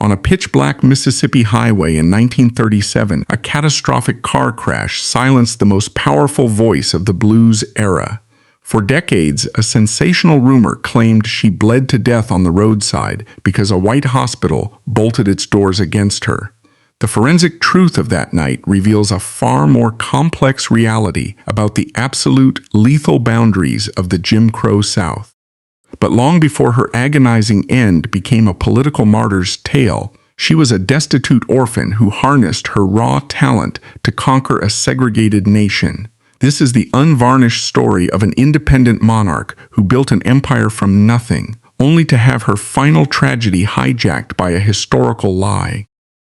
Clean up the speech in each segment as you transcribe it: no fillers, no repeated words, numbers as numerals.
On a pitch-black Mississippi highway in 1937, a catastrophic car crash silenced the most powerful voice of the blues era. For decades, a sensational rumor claimed she bled to death on the roadside because a white hospital bolted its doors against her. The forensic truth of that night reveals a far more complex reality about the absolute lethal boundaries of the Jim Crow South. But long before her agonizing end became a political martyr's tale, she was a destitute orphan who harnessed her raw talent to conquer a segregated nation. This is the unvarnished story of an independent monarch who built an empire from nothing, only to have her final tragedy hijacked by a historical lie.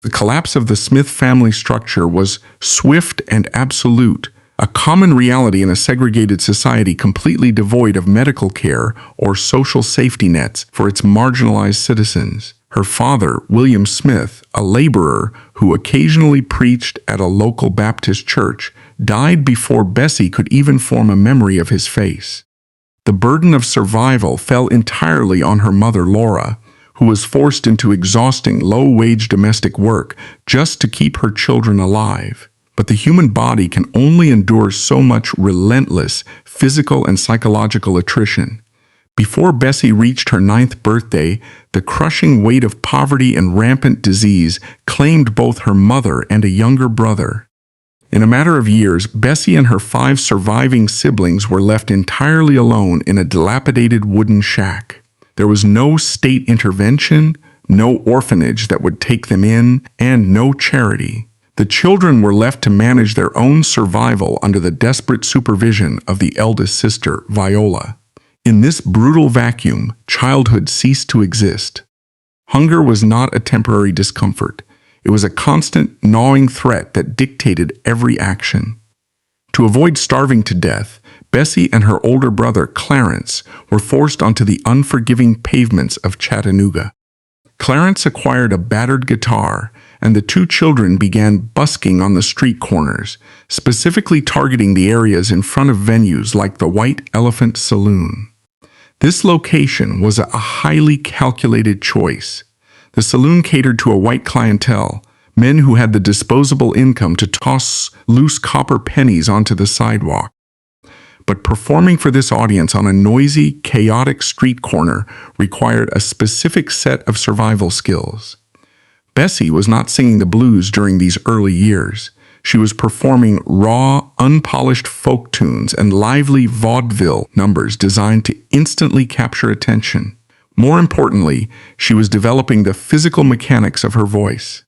The collapse of the Smith family structure was swift and absolute, a common reality in a segregated society completely devoid of medical care or social safety nets for its marginalized citizens. Her father, William Smith, a laborer who occasionally preached at a local Baptist church, died before Bessie could even form a memory of his face. The burden of survival fell entirely on her mother, Laura, who was forced into exhausting low-wage domestic work just to keep her children alive. But the human body can only endure so much relentless physical and psychological attrition. Before Bessie reached her 9th birthday, the crushing weight of poverty and rampant disease claimed both her mother and a younger brother. In a matter of years, Bessie and her 5 surviving siblings were left entirely alone in a dilapidated wooden shack. There was no state intervention, no orphanage that would take them in, and no charity. The children were left to manage their own survival under the desperate supervision of the eldest sister, Viola. In this brutal vacuum, childhood ceased to exist. Hunger was not a temporary discomfort. It was a constant, gnawing threat that dictated every action. To avoid starving to death, Bessie and her older brother, Clarence, were forced onto the unforgiving pavements of Chattanooga. Clarence acquired a battered guitar, and the 2 children began busking on the street corners, specifically targeting the areas in front of venues like the White Elephant Saloon. This location was a highly calculated choice. The saloon catered to a white clientele, men who had the disposable income to toss loose copper pennies onto the sidewalk. But performing for this audience on a noisy, chaotic street corner required a specific set of survival skills. Bessie was not singing the blues during these early years. She was performing raw, unpolished folk tunes and lively vaudeville numbers designed to instantly capture attention. More importantly, she was developing the physical mechanics of her voice.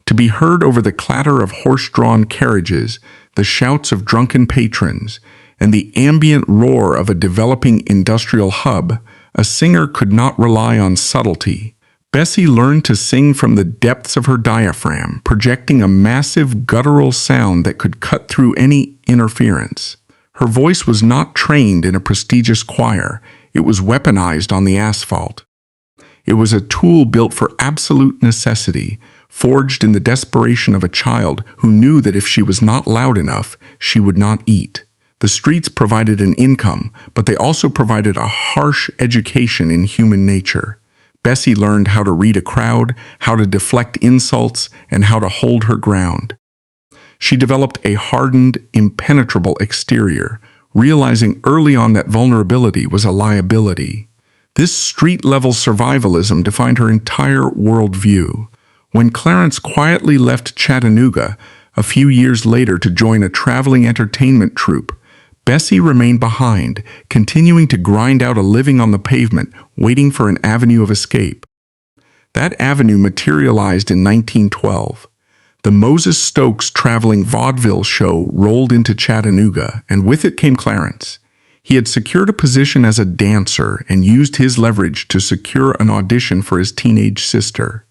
To be heard over the clatter of horse-drawn carriages, the shouts of drunken patrons, and the ambient roar of a developing industrial hub, a singer could not rely on subtlety. Bessie learned to sing from the depths of her diaphragm, projecting a massive guttural sound that could cut through any interference. Her voice was not trained in a prestigious choir. It was weaponized on the asphalt. It was a tool built for absolute necessity, forged in the desperation of a child who knew that if she was not loud enough, she would not eat. The streets provided an income, but they also provided a harsh education in human nature. Bessie learned how to read a crowd, how to deflect insults, and how to hold her ground. She developed a hardened, impenetrable exterior, realizing early on that vulnerability was a liability. This street-level survivalism defined her entire worldview. When Clarence quietly left Chattanooga a few years later to join a traveling entertainment troupe, Bessie remained behind, continuing to grind out a living on the pavement, waiting for an avenue of escape. That avenue materialized in 1912. The Moses Stokes traveling vaudeville show rolled into Chattanooga, and with it came Clarence. He had secured a position as a dancer and used his leverage to secure an audition for his teenage sister.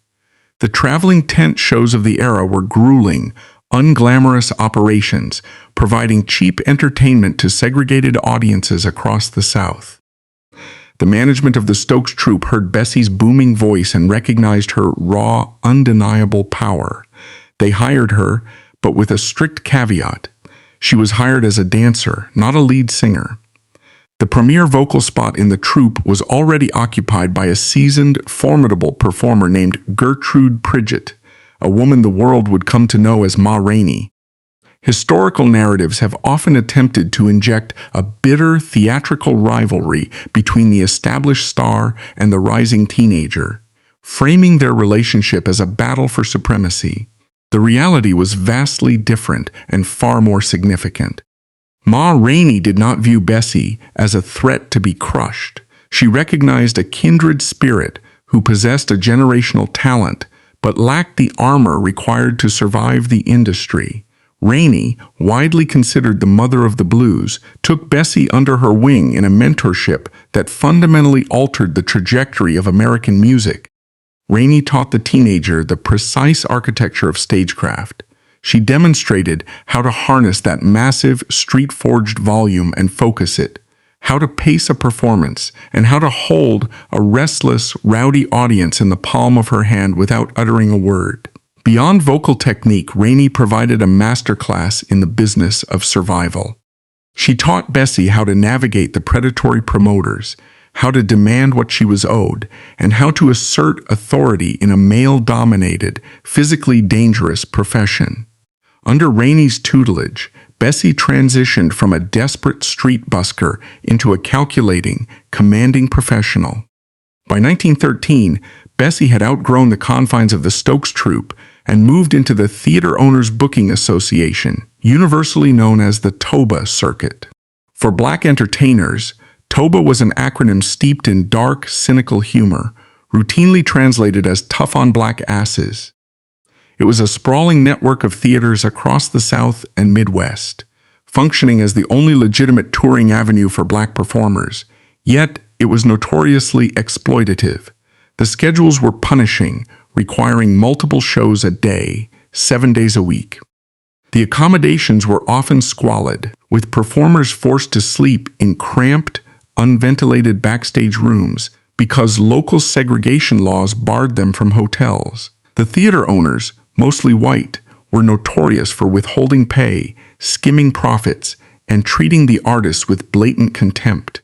The traveling tent shows of the era were grueling, unglamorous operations, providing cheap entertainment to segregated audiences across the South. The management of the Stokes troupe heard Bessie's booming voice and recognized her raw, undeniable power. They hired her, but with a strict caveat. She was hired as a dancer, not a lead singer. The premier vocal spot in the troupe was already occupied by a seasoned, formidable performer named Gertrude Pridgett, a woman the world would come to know as Ma Rainey. Historical narratives have often attempted to inject a bitter theatrical rivalry between the established star and the rising teenager, framing their relationship as a battle for supremacy. The reality was vastly different and far more significant. Ma Rainey did not view Bessie as a threat to be crushed. She recognized a kindred spirit who possessed a generational talent but lacked the armor required to survive the industry. Rainey, widely considered the mother of the blues, took Bessie under her wing in a mentorship that fundamentally altered the trajectory of American music. Rainey taught the teenager the precise architecture of stagecraft. She demonstrated how to harness that massive, street-forged volume and focus it, how to pace a performance, and how to hold a restless, rowdy audience in the palm of her hand without uttering a word. Beyond vocal technique, Rainey provided a masterclass in the business of survival. She taught Bessie how to navigate the predatory promoters, how to demand what she was owed, and how to assert authority in a male-dominated, physically dangerous profession. Under Rainey's tutelage, Bessie transitioned from a desperate street busker into a calculating, commanding professional. By 1913, Bessie had outgrown the confines of the Stokes Troupe and moved into the Theater Owners Booking Association, universally known as the TOBA circuit. For black entertainers, TOBA was an acronym steeped in dark, cynical humor, routinely translated as tough on black asses. It was a sprawling network of theaters across the South and Midwest, functioning as the only legitimate touring avenue for black performers. Yet, it was notoriously exploitative. The schedules were punishing, requiring multiple shows a day, 7 days a week. The accommodations were often squalid, with performers forced to sleep in cramped, unventilated backstage rooms because local segregation laws barred them from hotels. The theater owners, mostly white, were notorious for withholding pay, skimming profits, and treating the artists with blatant contempt.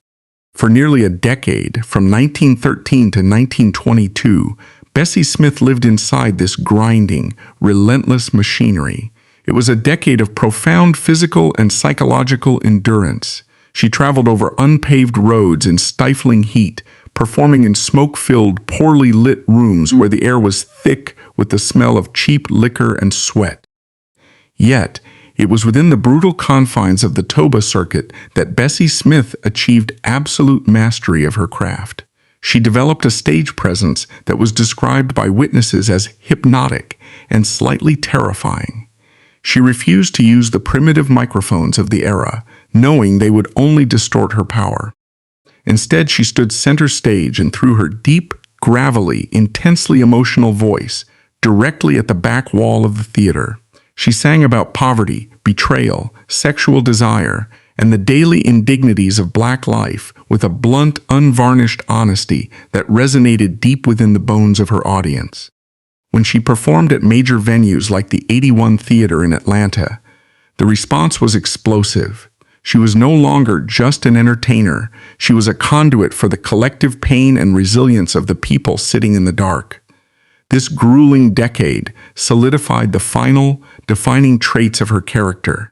For nearly a decade, from 1913 to 1922, Bessie Smith lived inside this grinding, relentless machinery. It was a decade of profound physical and psychological endurance. She traveled over unpaved roads in stifling heat, performing in smoke-filled, poorly lit rooms where the air was thick with the smell of cheap liquor and sweat. Yet, it was within the brutal confines of the TOBA circuit that Bessie Smith achieved absolute mastery of her craft. She developed a stage presence that was described by witnesses as hypnotic and slightly terrifying. She refused to use the primitive microphones of the era, knowing they would only distort her power. Instead, she stood center stage and threw her deep, gravelly, intensely emotional voice directly at the back wall of the theater. She sang about poverty, betrayal, sexual desire, and the daily indignities of black life with a blunt, unvarnished honesty that resonated deep within the bones of her audience. When she performed at major venues like the 81 Theater in Atlanta, the response was explosive. She was no longer just an entertainer. She was a conduit for the collective pain and resilience of the people sitting in the dark. This grueling decade solidified the final, defining traits of her character.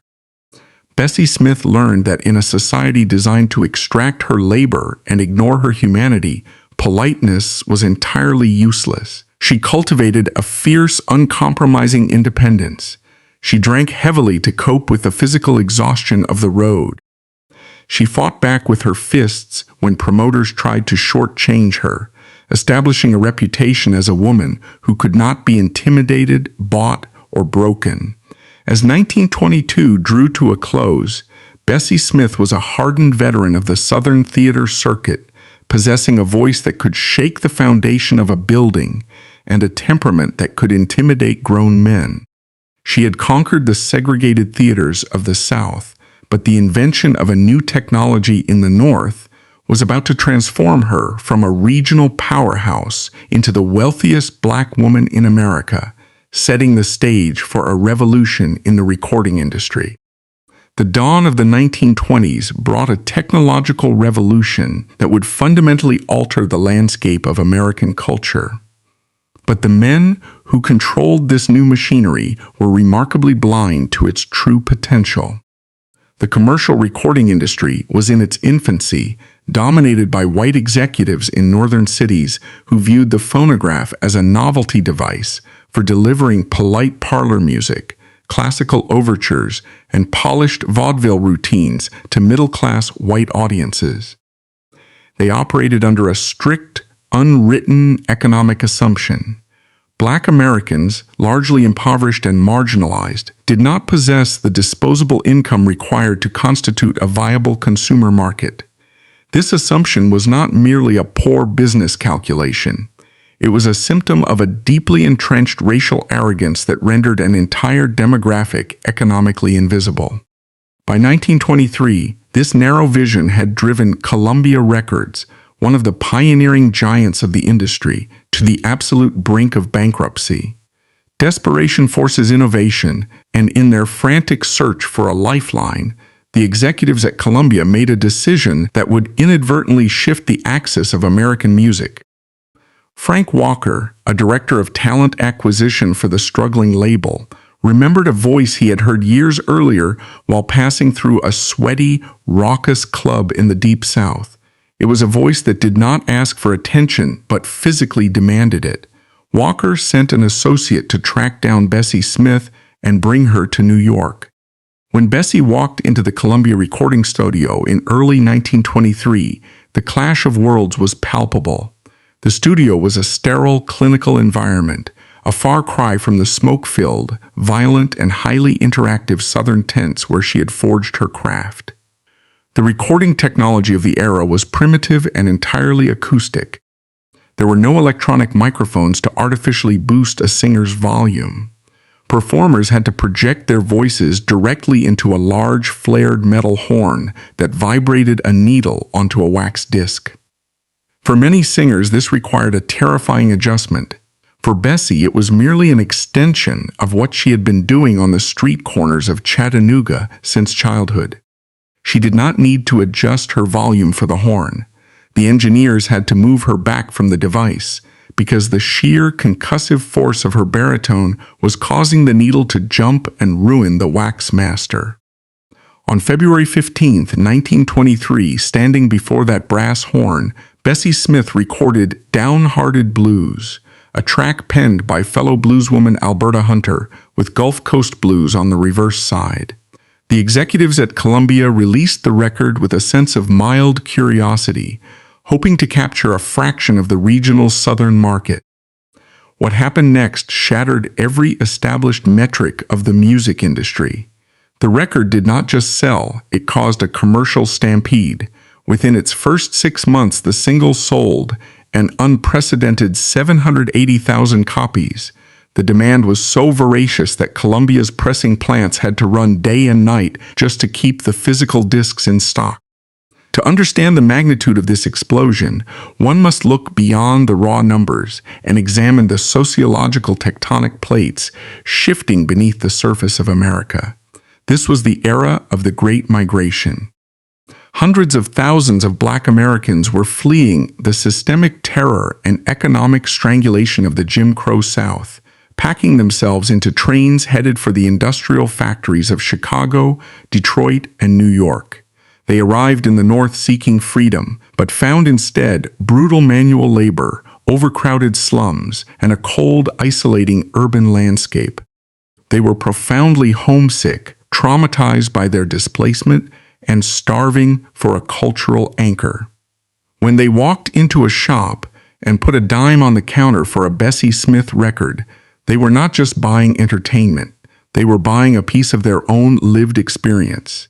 Bessie Smith learned that in a society designed to extract her labor and ignore her humanity, politeness was entirely useless. She cultivated a fierce, uncompromising independence. She drank heavily to cope with the physical exhaustion of the road. She fought back with her fists when promoters tried to shortchange her, establishing a reputation as a woman who could not be intimidated, bought, or broken. As 1922 drew to a close, Bessie Smith was a hardened veteran of the Southern theater circuit, possessing a voice that could shake the foundation of a building and a temperament that could intimidate grown men. She had conquered the segregated theaters of the South, but the invention of a new technology in the North was about to transform her from a regional powerhouse into the wealthiest black woman in America, setting the stage for a revolution in the recording industry. The dawn of the 1920s brought a technological revolution that would fundamentally alter the landscape of American culture. But the men who controlled this new machinery were remarkably blind to its true potential. The commercial recording industry was in its infancy, dominated by white executives in northern cities who viewed the phonograph as a novelty device for delivering polite parlor music, classical overtures, and polished vaudeville routines to middle-class white audiences. They operated under a strict, unwritten economic assumption. Black Americans, largely impoverished and marginalized, did not possess the disposable income required to constitute a viable consumer market. This assumption was not merely a poor business calculation. It was a symptom of a deeply entrenched racial arrogance that rendered an entire demographic economically invisible. By 1923, this narrow vision had driven Columbia Records, one of the pioneering giants of the industry, to the absolute brink of bankruptcy. Desperation forces innovation, and in their frantic search for a lifeline, the executives at Columbia made a decision that would inadvertently shift the axis of American music. Frank Walker, a director of talent acquisition for the struggling label, remembered a voice he had heard years earlier while passing through a sweaty, raucous club in the Deep South. It was a voice that did not ask for attention but physically demanded it. Walker sent an associate to track down Bessie Smith and bring her to New York. When Bessie walked into the Columbia recording studio in early 1923, the clash of worlds was palpable. The studio was a sterile, clinical environment, a far cry from the smoke-filled, violent, and highly interactive southern tents where she had forged her craft. The recording technology of the era was primitive and entirely acoustic. There were no electronic microphones to artificially boost a singer's volume. Performers had to project their voices directly into a large, flared metal horn that vibrated a needle onto a wax disc. For many singers, this required a terrifying adjustment. For Bessie, it was merely an extension of what she had been doing on the street corners of Chattanooga since childhood. She did not need to adjust her volume for the horn. The engineers had to move her back from the device because the sheer concussive force of her baritone was causing the needle to jump and ruin the wax master. On February 15, 1923, standing before that brass horn, Bessie Smith recorded Downhearted Blues, a track penned by fellow blueswoman Alberta Hunter, with Gulf Coast blues on the reverse side. The executives at Columbia released the record with a sense of mild curiosity, hoping to capture a fraction of the regional southern market. What happened next shattered every established metric of the music industry. The record did not just sell, it caused a commercial stampede. Within its first 6 months, the single sold an unprecedented 780,000 copies. The demand was so voracious that Columbia's pressing plants had to run day and night just to keep the physical discs in stock. To understand the magnitude of this explosion, one must look beyond the raw numbers and examine the sociological tectonic plates shifting beneath the surface of America. This was the era of the Great Migration. Hundreds of thousands of Black Americans were fleeing the systemic terror and economic strangulation of the Jim Crow South, packing themselves into trains headed for the industrial factories of Chicago, Detroit, and New York. They arrived in the North seeking freedom, but found instead brutal manual labor, overcrowded slums, and a cold, isolating urban landscape. They were profoundly homesick, traumatized by their displacement, and starving for a cultural anchor. When they walked into a shop and put a dime on the counter for a Bessie Smith record, they were not just buying entertainment, they were buying a piece of their own lived experience.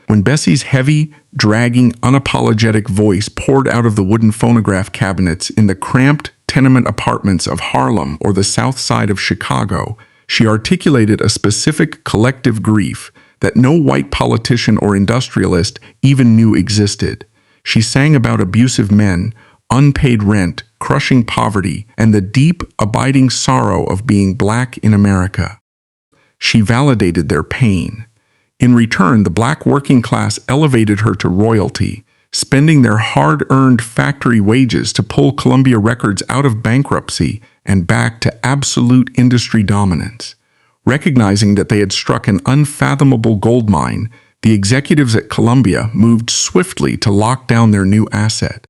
When Bessie's heavy, dragging, unapologetic voice poured out of the wooden phonograph cabinets in the cramped tenement apartments of Harlem or the South Side of Chicago, she articulated a specific collective grief that no white politician or industrialist even knew existed. She sang about abusive men, unpaid rent, crushing poverty, and the deep, abiding sorrow of being Black in America. She validated their pain. In return, the black working class elevated her to royalty, spending their hard-earned factory wages to pull Columbia Records out of bankruptcy and back to absolute industry dominance. Recognizing that they had struck an unfathomable goldmine, the executives at Columbia moved swiftly to lock down their new asset.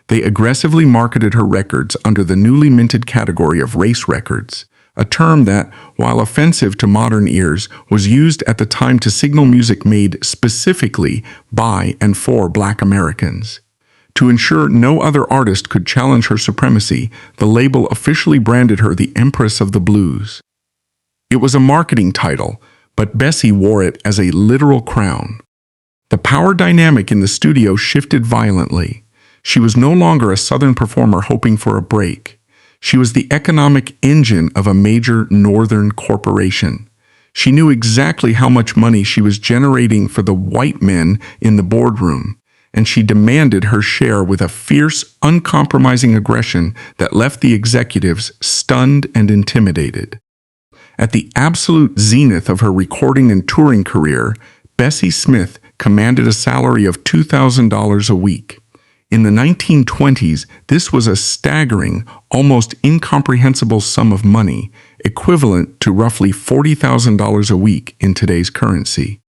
They aggressively marketed her records under the newly minted category of race records, a term that, while offensive to modern ears, was used at the time to signal music made specifically by and for Black Americans. To ensure no other artist could challenge her supremacy, the label officially branded her the Empress of the Blues. It was a marketing title, but Bessie wore it as a literal crown. The power dynamic in the studio shifted violently. She was no longer a Southern performer hoping for a break. She was the economic engine of a major Northern corporation. She knew exactly how much money she was generating for the white men in the boardroom, and she demanded her share with a fierce, uncompromising aggression that left the executives stunned and intimidated. At the absolute zenith of her recording and touring career, Bessie Smith commanded a salary of $2,000 a week. In the 1920s, this was a staggering, almost incomprehensible sum of money, equivalent to roughly $40,000 a week in today's currency.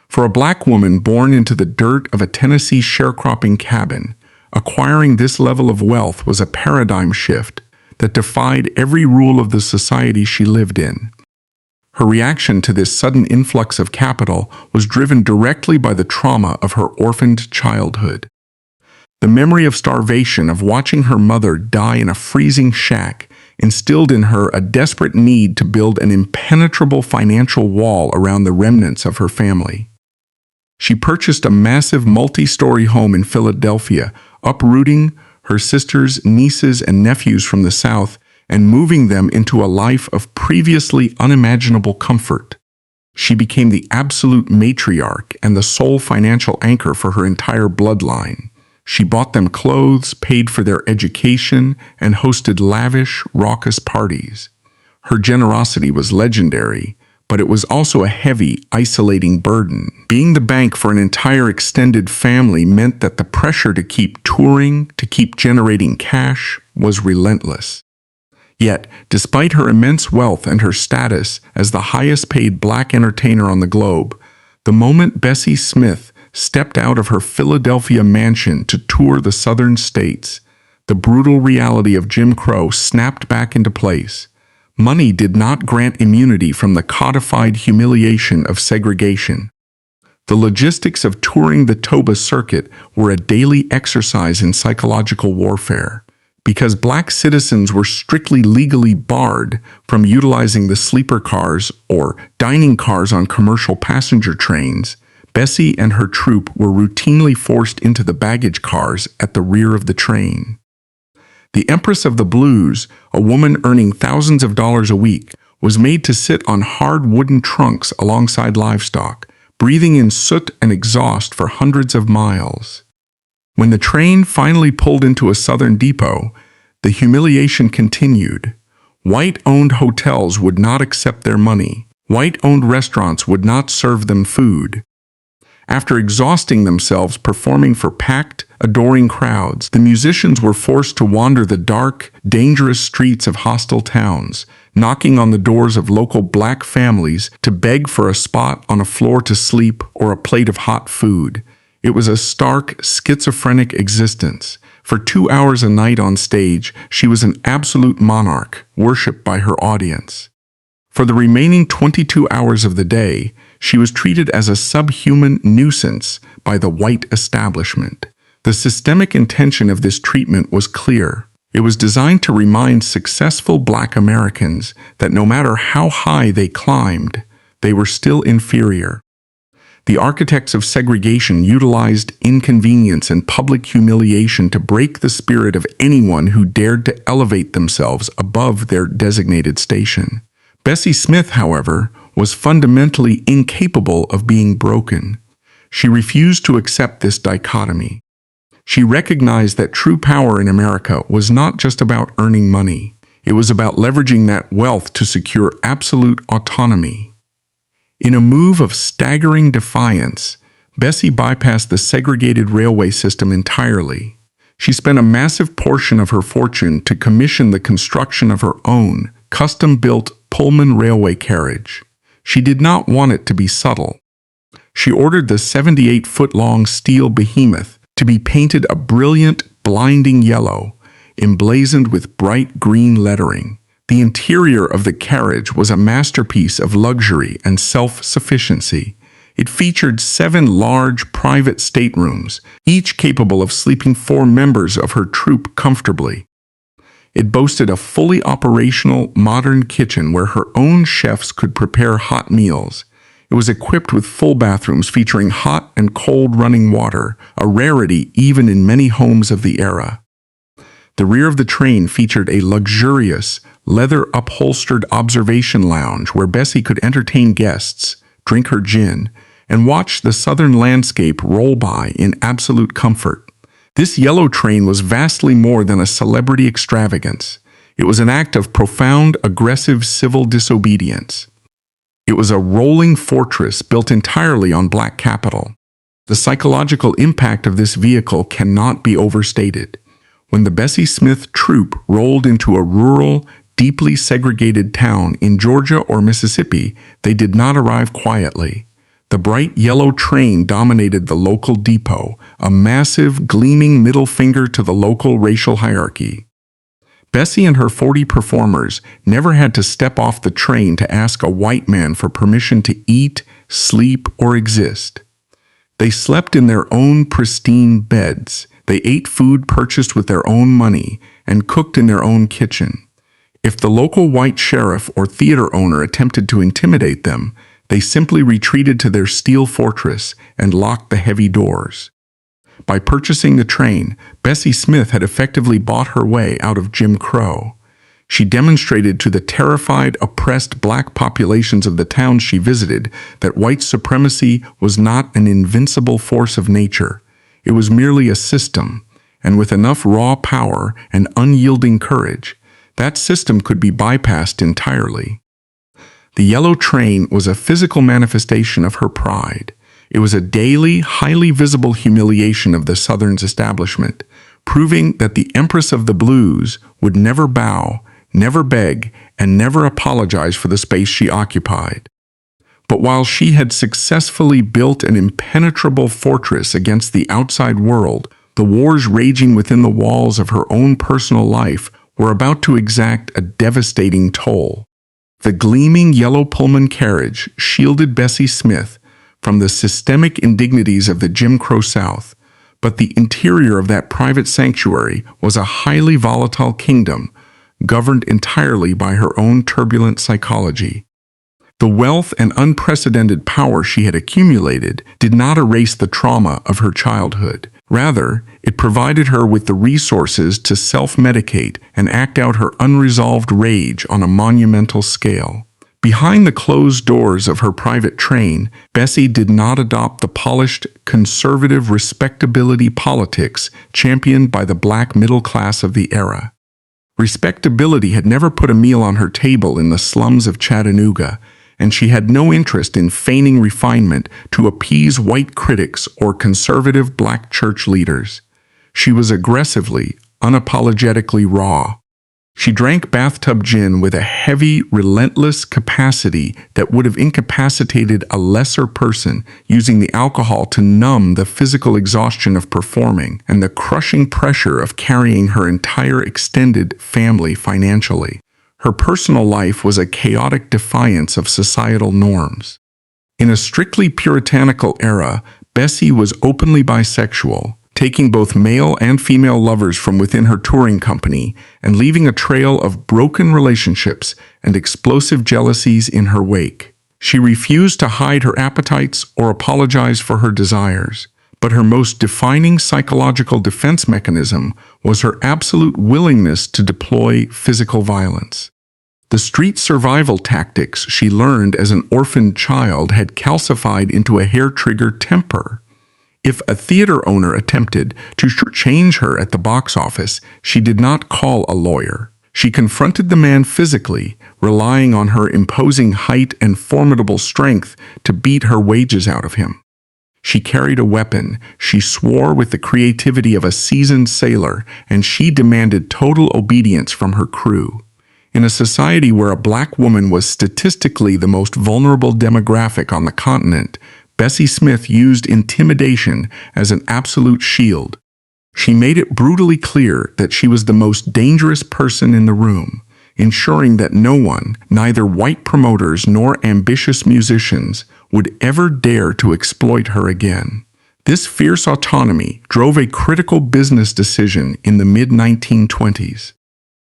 For a black woman born into the dirt of a Tennessee sharecropping cabin, acquiring this level of wealth was a paradigm shift that defied every rule of the society she lived in. Her reaction to this sudden influx of capital was driven directly by the trauma of her orphaned childhood. The memory of starvation, of watching her mother die in a freezing shack, instilled in her a desperate need to build an impenetrable financial wall around the remnants of her family. She purchased a massive multi-story home in Philadelphia, uprooting her sisters, nieces, and nephews from the South and moving them into a life of previously unimaginable comfort. She became the absolute matriarch and the sole financial anchor for her entire bloodline. She bought them clothes, paid for their education, and hosted lavish, raucous parties. Her generosity was legendary, but it was also a heavy, isolating burden. Being the bank for an entire extended family meant that the pressure to keep touring, to keep generating cash, was relentless. Yet, despite her immense wealth and her status as the highest-paid black entertainer on the globe, the moment Bessie Smith stepped out of her Philadelphia mansion to tour the southern states, the brutal reality of Jim Crow snapped back into place. Money did not grant immunity from the codified humiliation of segregation. The logistics of touring the Toba circuit were a daily exercise in psychological warfare. Because black citizens were strictly legally barred from utilizing the sleeper cars or dining cars on commercial passenger trains, Bessie and her troupe were routinely forced into the baggage cars at the rear of the train. The Empress of the Blues, a woman earning thousands of dollars a week, was made to sit on hard wooden trunks alongside livestock, breathing in soot and exhaust for hundreds of miles. When the train finally pulled into a southern depot, the humiliation continued. White-owned hotels would not accept their money. White-owned restaurants would not serve them food. After exhausting themselves performing for packed, adoring crowds, the musicians were forced to wander the dark, dangerous streets of hostile towns, knocking on the doors of local black families to beg for a spot on a floor to sleep or a plate of hot food. It was a stark, schizophrenic existence. For 2 hours a night on stage, she was an absolute monarch, worshipped by her audience. For the remaining 22 hours of the day, she was treated as a subhuman nuisance by the white establishment. The systemic intention of this treatment was clear. It was designed to remind successful black Americans that no matter how high they climbed, they were still inferior. The architects of segregation utilized inconvenience and public humiliation to break the spirit of anyone who dared to elevate themselves above their designated station. Bessie Smith, however, was fundamentally incapable of being broken. She refused to accept this dichotomy. She recognized that true power in America was not just about earning money. It was about leveraging that wealth to secure absolute autonomy. In a move of staggering defiance, Bessie bypassed the segregated railway system entirely. She spent a massive portion of her fortune to commission the construction of her own custom-built Pullman railway carriage. She did not want it to be subtle. She ordered the 78-foot-long steel behemoth to be painted a brilliant, blinding yellow, emblazoned with bright green lettering. The interior of the carriage was a masterpiece of luxury and self-sufficiency. It featured 7 large private staterooms, each capable of sleeping 4 members of her troop comfortably. It boasted a fully operational, modern kitchen where her own chefs could prepare hot meals. It was equipped with full bathrooms featuring hot and cold running water, a rarity even in many homes of the era. The rear of the train featured a luxurious, leather-upholstered observation lounge where Bessie could entertain guests, drink her gin, and watch the southern landscape roll by in absolute comfort. This yellow train was vastly more than a celebrity extravagance. It was an act of profound, aggressive civil disobedience. It was a rolling fortress built entirely on black capital. The psychological impact of this vehicle cannot be overstated. When the Bessie Smith troop rolled into a rural, deeply segregated town in Georgia or Mississippi, they did not arrive quietly. The bright yellow train dominated the local depot, a massive, gleaming middle finger to the local racial hierarchy. Bessie and her 40 performers never had to step off the train to ask a white man for permission to eat, sleep, or exist. They slept in their own pristine beds. They ate food purchased with their own money and cooked in their own kitchen. If the local white sheriff or theater owner attempted to intimidate them, they simply retreated to their steel fortress and locked the heavy doors. By purchasing the train, Bessie Smith had effectively bought her way out of Jim Crow. She demonstrated to the terrified, oppressed black populations of the towns she visited that white supremacy was not an invincible force of nature. It was merely a system, and with enough raw power and unyielding courage, that system could be bypassed entirely. The yellow train was a physical manifestation of her pride. It was a daily, highly visible humiliation of the Southern's establishment, proving that the Empress of the Blues would never bow, never beg, and never apologize for the space she occupied. But while she had successfully built an impenetrable fortress against the outside world, the wars raging within the walls of her own personal life were about to exact a devastating toll. The gleaming yellow Pullman carriage shielded Bessie Smith from the systemic indignities of the Jim Crow South, but the interior of that private sanctuary was a highly volatile kingdom, governed entirely by her own turbulent psychology. The wealth and unprecedented power she had accumulated did not erase the trauma of her childhood. Rather, it provided her with the resources to self-medicate and act out her unresolved rage on a monumental scale. Behind the closed doors of her private train, Bessie did not adopt the polished, conservative respectability politics championed by the black middle class of the era. Respectability had never put a meal on her table in the slums of Chattanooga, and she had no interest in feigning refinement to appease white critics or conservative black church leaders. She was aggressively, unapologetically raw. She drank bathtub gin with a heavy, relentless capacity that would have incapacitated a lesser person, using the alcohol to numb the physical exhaustion of performing and the crushing pressure of carrying her entire extended family financially. Her personal life was a chaotic defiance of societal norms. In a strictly puritanical era, Bessie was openly bisexual, taking both male and female lovers from within her touring company and leaving a trail of broken relationships and explosive jealousies in her wake. She refused to hide her appetites or apologize for her desires, but her most defining psychological defense mechanism was her absolute willingness to deploy physical violence. The street survival tactics she learned as an orphaned child had calcified into a hair-trigger temper. If a theater owner attempted to change her at the box office, she did not call a lawyer. She confronted the man physically, relying on her imposing height and formidable strength to beat her wages out of him. She carried a weapon, she swore with the creativity of a seasoned sailor, and she demanded total obedience from her crew. In a society where a black woman was statistically the most vulnerable demographic on the continent, Bessie Smith used intimidation as an absolute shield. She made it brutally clear that she was the most dangerous person in the room, ensuring that no one, neither white promoters nor ambitious musicians, would ever dare to exploit her again. This fierce autonomy drove a critical business decision in the mid-1920s.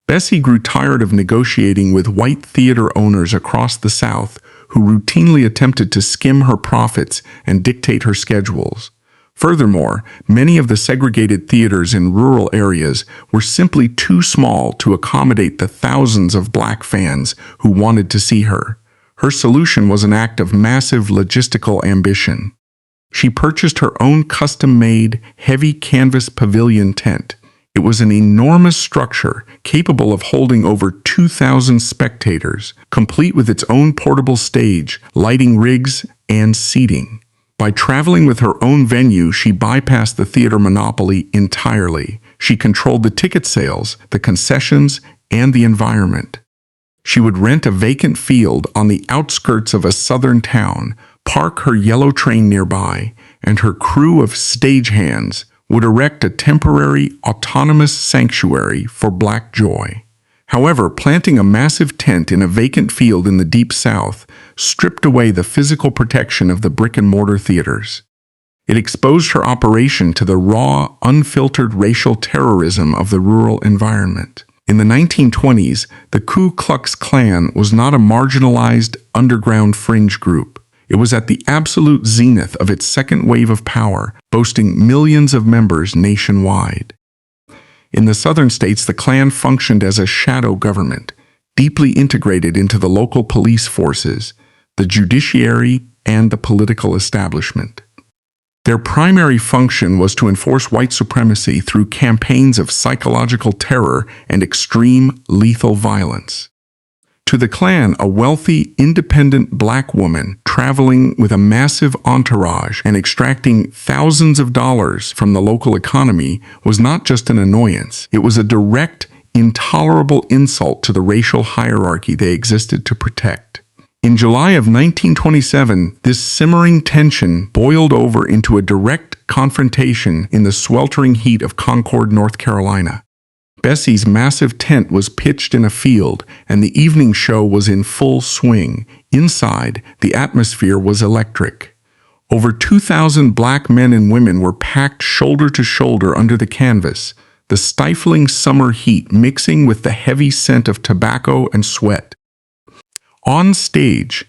Bessie grew tired of negotiating with white theater owners across the South who routinely attempted to skim her profits and dictate her schedules. Furthermore, many of the segregated theaters in rural areas were simply too small to accommodate the thousands of black fans who wanted to see her. Her solution was an act of massive logistical ambition. She purchased her own custom-made, heavy canvas pavilion tent. It was an enormous structure capable of holding over 2,000 spectators, complete with its own portable stage, lighting rigs, and seating. By traveling with her own venue, she bypassed the theater monopoly entirely. She controlled the ticket sales, the concessions, and the environment. She would rent a vacant field on the outskirts of a southern town, park her yellow train nearby, and her crew of stagehands would erect a temporary, autonomous sanctuary for black joy. However, planting a massive tent in a vacant field in the Deep South stripped away the physical protection of the brick-and-mortar theaters. It exposed her operation to the raw, unfiltered racial terrorism of the rural environment. In the 1920s, the Ku Klux Klan was not a marginalized, underground fringe group. It was at the absolute zenith of its second wave of power, boasting millions of members nationwide. In the southern states, the Klan functioned as a shadow government, deeply integrated into the local police forces, the judiciary, and the political establishment. Their primary function was to enforce white supremacy through campaigns of psychological terror and extreme, lethal violence. To the Klan, a wealthy, independent black woman traveling with a massive entourage and extracting thousands of dollars from the local economy was not just an annoyance. It was a direct, intolerable insult to the racial hierarchy they existed to protect. In July of 1927, this simmering tension boiled over into a direct confrontation in the sweltering heat of Concord, North Carolina. Bessie's massive tent was pitched in a field, and the evening show was in full swing. Inside, the atmosphere was electric. Over 2,000 black men and women were packed shoulder to shoulder under the canvas, the stifling summer heat mixing with the heavy scent of tobacco and sweat. On stage,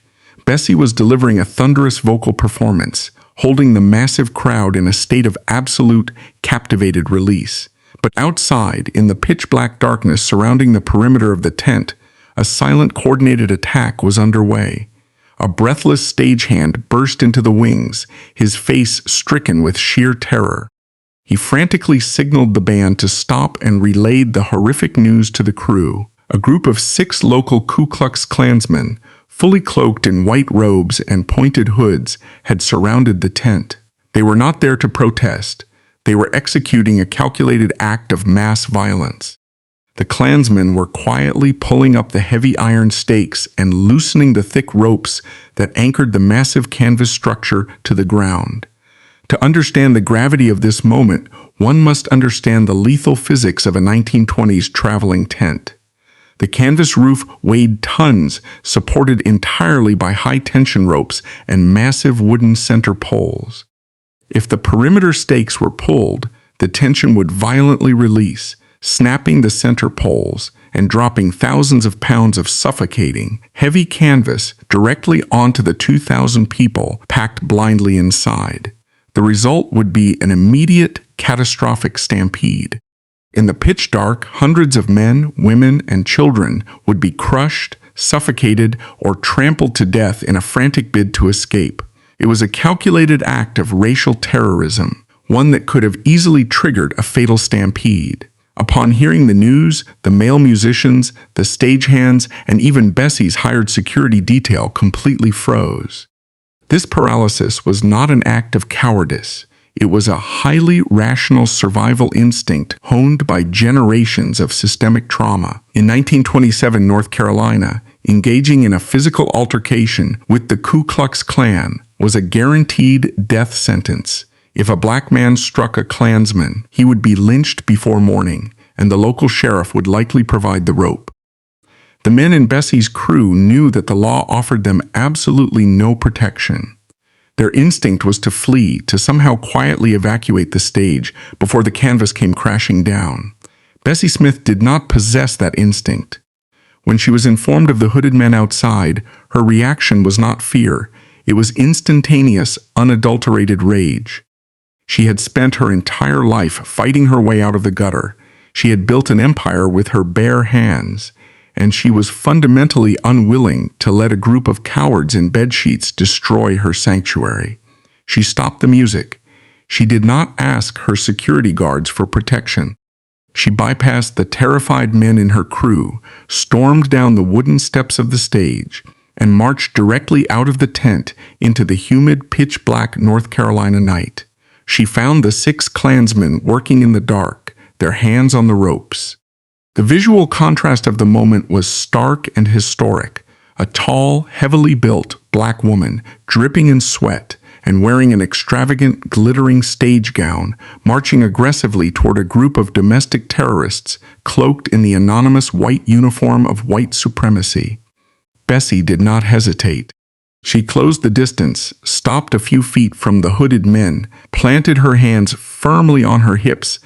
Bessie was delivering a thunderous vocal performance, holding the massive crowd in a state of absolute, captivated release. But outside, in the pitch-black darkness surrounding the perimeter of the tent, a silent, coordinated attack was underway. A breathless stagehand burst into the wings, his face stricken with sheer terror. He frantically signaled the band to stop and relayed the horrific news to the crew. A group of 6 local Ku Klux Klansmen, fully cloaked in white robes and pointed hoods, had surrounded the tent. They were not there to protest. They were executing a calculated act of mass violence. The Klansmen were quietly pulling up the heavy iron stakes and loosening the thick ropes that anchored the massive canvas structure to the ground. To understand the gravity of this moment, one must understand the lethal physics of a 1920s traveling tent. The canvas roof weighed tons, supported entirely by high-tension ropes and massive wooden center poles. If the perimeter stakes were pulled, the tension would violently release, snapping the center poles and dropping thousands of pounds of suffocating, heavy canvas directly onto the 2,000 people packed blindly inside. The result would be an immediate, catastrophic stampede. In the pitch dark, hundreds of men, women, and children would be crushed, suffocated, or trampled to death in a frantic bid to escape. It was a calculated act of racial terrorism, one that could have easily triggered a fatal stampede. Upon hearing the news, the male musicians, the stagehands, and even Bessie's hired security detail completely froze. This paralysis was not an act of cowardice. It was a highly rational survival instinct honed by generations of systemic trauma. In 1927 North Carolina, engaging in a physical altercation with the Ku Klux Klan was a guaranteed death sentence. If a black man struck a Klansman, he would be lynched before morning, and the local sheriff would likely provide the rope. The men in Bessie's crew knew that the law offered them absolutely no protection. Their instinct was to flee, to somehow quietly evacuate the stage before the canvas came crashing down. Bessie Smith did not possess that instinct. When she was informed of the hooded men outside, her reaction was not fear. It was instantaneous, unadulterated rage. She had spent her entire life fighting her way out of the gutter. She had built an empire with her bare hands, and she was fundamentally unwilling to let a group of cowards in bedsheets destroy her sanctuary. She stopped the music. She did not ask her security guards for protection. She bypassed the terrified men in her crew, stormed down the wooden steps of the stage, and marched directly out of the tent into the humid, pitch-black North Carolina night. She found the 6 Klansmen working in the dark, their hands on the ropes. The visual contrast of the moment was stark and historic. A tall, heavily built black woman, dripping in sweat and wearing an extravagant, glittering stage gown, marching aggressively toward a group of domestic terrorists cloaked in the anonymous white uniform of white supremacy. Bessie did not hesitate. She closed the distance, stopped a few feet from the hooded men, planted her hands firmly on her hips,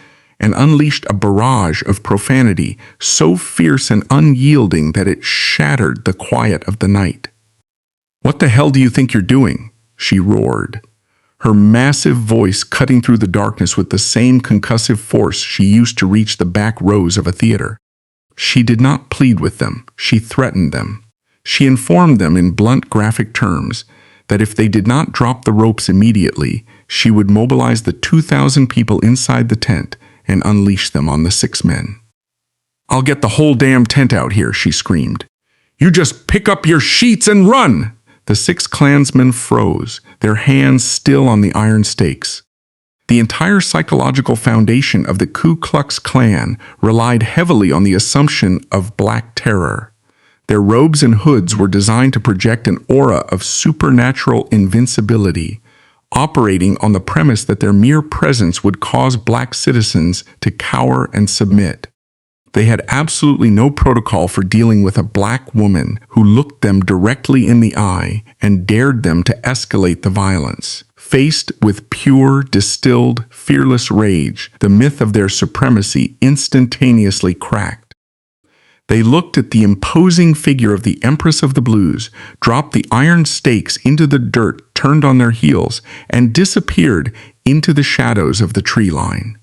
and unleashed a barrage of profanity so fierce and unyielding that it shattered the quiet of the night. "What the hell do you think you're doing?" she roared, her massive voice cutting through the darkness with the same concussive force she used to reach the back rows of a theater. She did not plead with them, she threatened them. She informed them in blunt, graphic terms that if they did not drop the ropes immediately, she would mobilize the 2,000 people inside the tent and unleash them on the 6 men. "I'll get the whole damn tent out here," she screamed. "You just pick up your sheets and run!" The 6 Klansmen froze, their hands still on the iron stakes. The entire psychological foundation of the Ku Klux Klan relied heavily on the assumption of black terror. Their robes and hoods were designed to project an aura of supernatural invincibility, operating on the premise that their mere presence would cause black citizens to cower and submit. They had absolutely no protocol for dealing with a black woman who looked them directly in the eye and dared them to escalate the violence. Faced with pure, distilled, fearless rage, the myth of their supremacy instantaneously cracked. They looked at the imposing figure of the Empress of the Blues, dropped the iron stakes into the dirt, turned on their heels, and disappeared into the shadows of the tree line.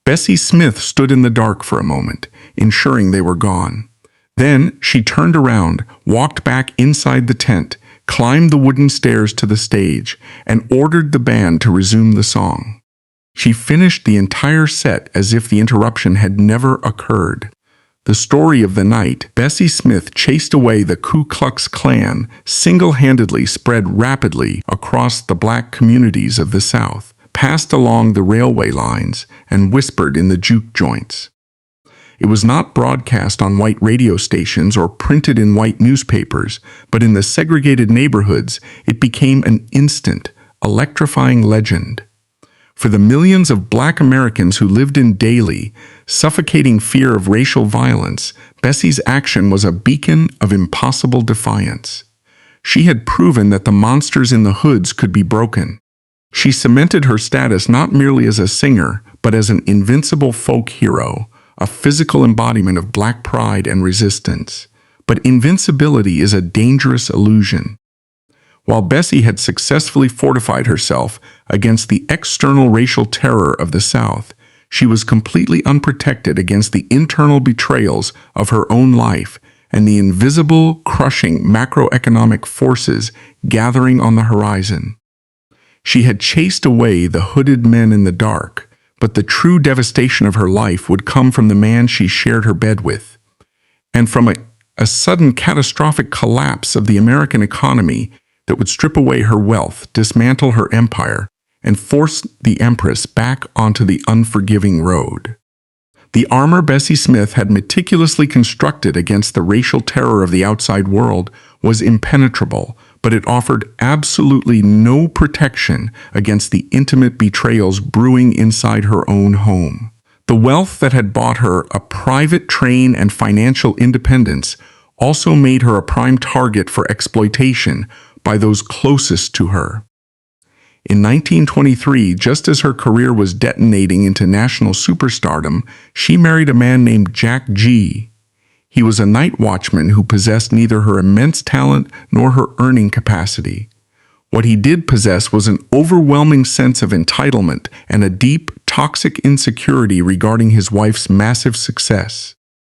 Bessie Smith stood in the dark for a moment, ensuring they were gone. Then she turned around, walked back inside the tent, climbed the wooden stairs to the stage, and ordered the band to resume the song. She finished the entire set as if the interruption had never occurred. The story of the night, Bessie Smith chased away the Ku Klux Klan, single-handedly spread rapidly across the black communities of the South, passed along the railway lines, and whispered in the juke joints. It was not broadcast on white radio stations or printed in white newspapers, but in the segregated neighborhoods, it became an instant, electrifying legend. For the millions of black Americans who lived in daily, suffocating fear of racial violence, Bessie's action was a beacon of impossible defiance. She had proven that the monsters in the hoods could be broken. She cemented her status not merely as a singer, but as an invincible folk hero, a physical embodiment of black pride and resistance. But invincibility is a dangerous illusion. While Bessie had successfully fortified herself against the external racial terror of the South, she was completely unprotected against the internal betrayals of her own life and the invisible, crushing macroeconomic forces gathering on the horizon. She had chased away the hooded men in the dark, But the true devastation of her life would come from the man she shared her bed with, and from a sudden catastrophic collapse of the American economy that would strip away her wealth, dismantle her empire, and force the Empress back onto the unforgiving road. The armor Bessie Smith had meticulously constructed against the racial terror of the outside world was impenetrable, but it offered absolutely no protection against the intimate betrayals brewing inside her own home. The wealth that had bought her a private train and financial independence also made her a prime target for exploitation by those closest to her. In 1923, just as her career was detonating into national superstardom, she married a man named Jack G. He was a night watchman who possessed neither her immense talent nor her earning capacity. What he did possess was an overwhelming sense of entitlement and a deep, toxic insecurity regarding his wife's massive success.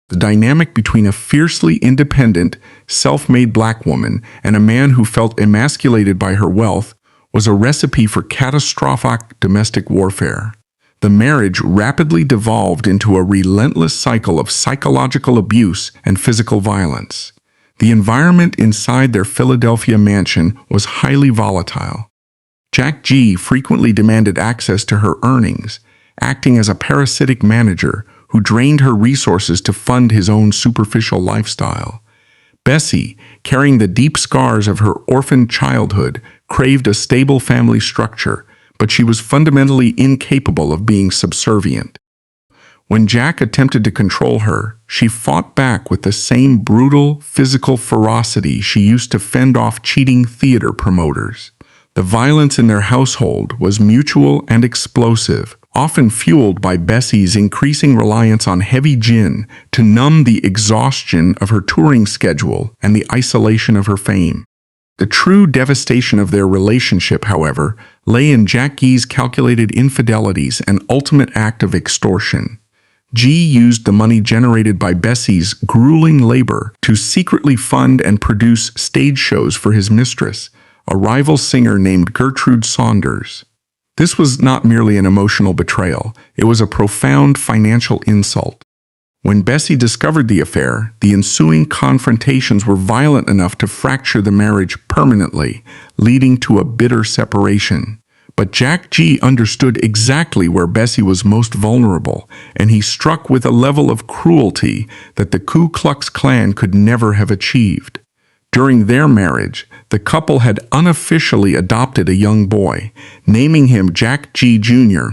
The dynamic between a fiercely independent, self-made black woman and a man who felt emasculated by her wealth was a recipe for catastrophic domestic warfare. The marriage rapidly devolved into a relentless cycle of psychological abuse and physical violence. The environment inside their Philadelphia mansion was highly volatile. Jack G. frequently demanded access to her earnings, acting as a parasitic manager who drained her resources to fund his own superficial lifestyle. Bessie, carrying the deep scars of her orphaned childhood, craved a stable family structure, but she was fundamentally incapable of being subservient. When Jack attempted to control her, she fought back with the same brutal, physical ferocity she used to fend off cheating theater promoters. The violence in their household was mutual and explosive, often fueled by Bessie's increasing reliance on heavy gin to numb the exhaustion of her touring schedule and the isolation of her fame. The true devastation of their relationship, however, lay in Jack G's calculated infidelities and ultimate act of extortion. G used the money generated by Bessie's grueling labor to secretly fund and produce stage shows for his mistress, a rival singer named Gertrude Saunders. This was not merely an emotional betrayal, it was a profound financial insult. When Bessie discovered the affair, the ensuing confrontations were violent enough to fracture the marriage permanently, leading to a bitter separation. But Jack G understood exactly where Bessie was most vulnerable, and he struck with a level of cruelty that the Ku Klux Klan could never have achieved. During their marriage, the couple had unofficially adopted a young boy, naming him Jack G. Jr.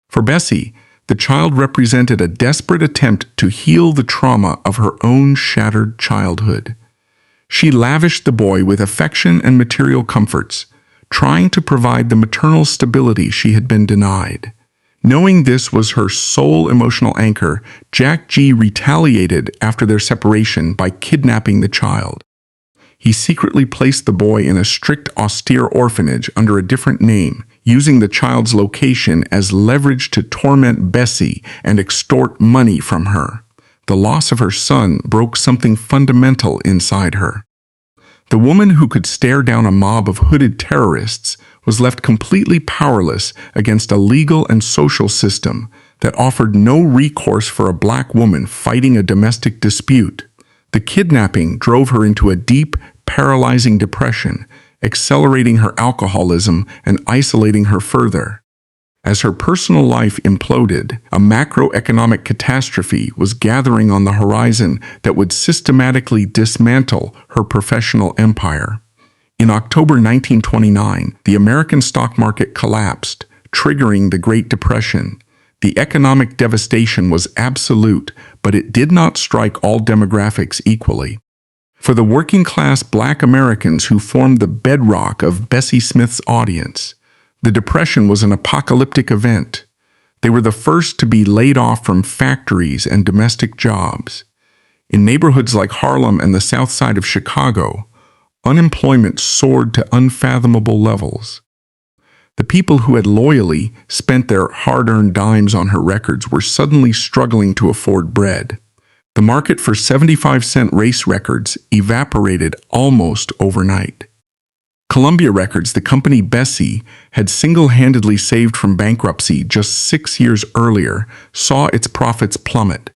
For Bessie, the child represented a desperate attempt to heal the trauma of her own shattered childhood. She lavished the boy with affection and material comforts, trying to provide the maternal stability she had been denied. Knowing this was her sole emotional anchor, Jack G retaliated after their separation by kidnapping the child. He secretly placed the boy in a strict, austere orphanage under a different name, using the child's location as leverage to torment Bessie and extort money from her. The loss of her son broke something fundamental inside her. The woman who could stare down a mob of hooded terrorists was left completely powerless against a legal and social system that offered no recourse for a black woman fighting a domestic dispute. The kidnapping drove her into a deep, paralyzing depression, accelerating her alcoholism and isolating her further. As her personal life imploded, a macroeconomic catastrophe was gathering on the horizon that would systematically dismantle her professional empire. In October 1929, the American stock market collapsed, triggering the Great Depression. The economic devastation was absolute, but it did not strike all demographics equally. For the working-class black Americans who formed the bedrock of Bessie Smith's audience, the Depression was an apocalyptic event. They were the first to be laid off from factories and domestic jobs. In neighborhoods like Harlem and the South Side of Chicago, unemployment soared to unfathomable levels. The people who had loyally spent their hard-earned dimes on her records were suddenly struggling to afford bread. The market for 75-cent race records evaporated almost overnight. Columbia Records, the company Bessie had single-handedly saved from bankruptcy just 6 years earlier, saw its profits plummet.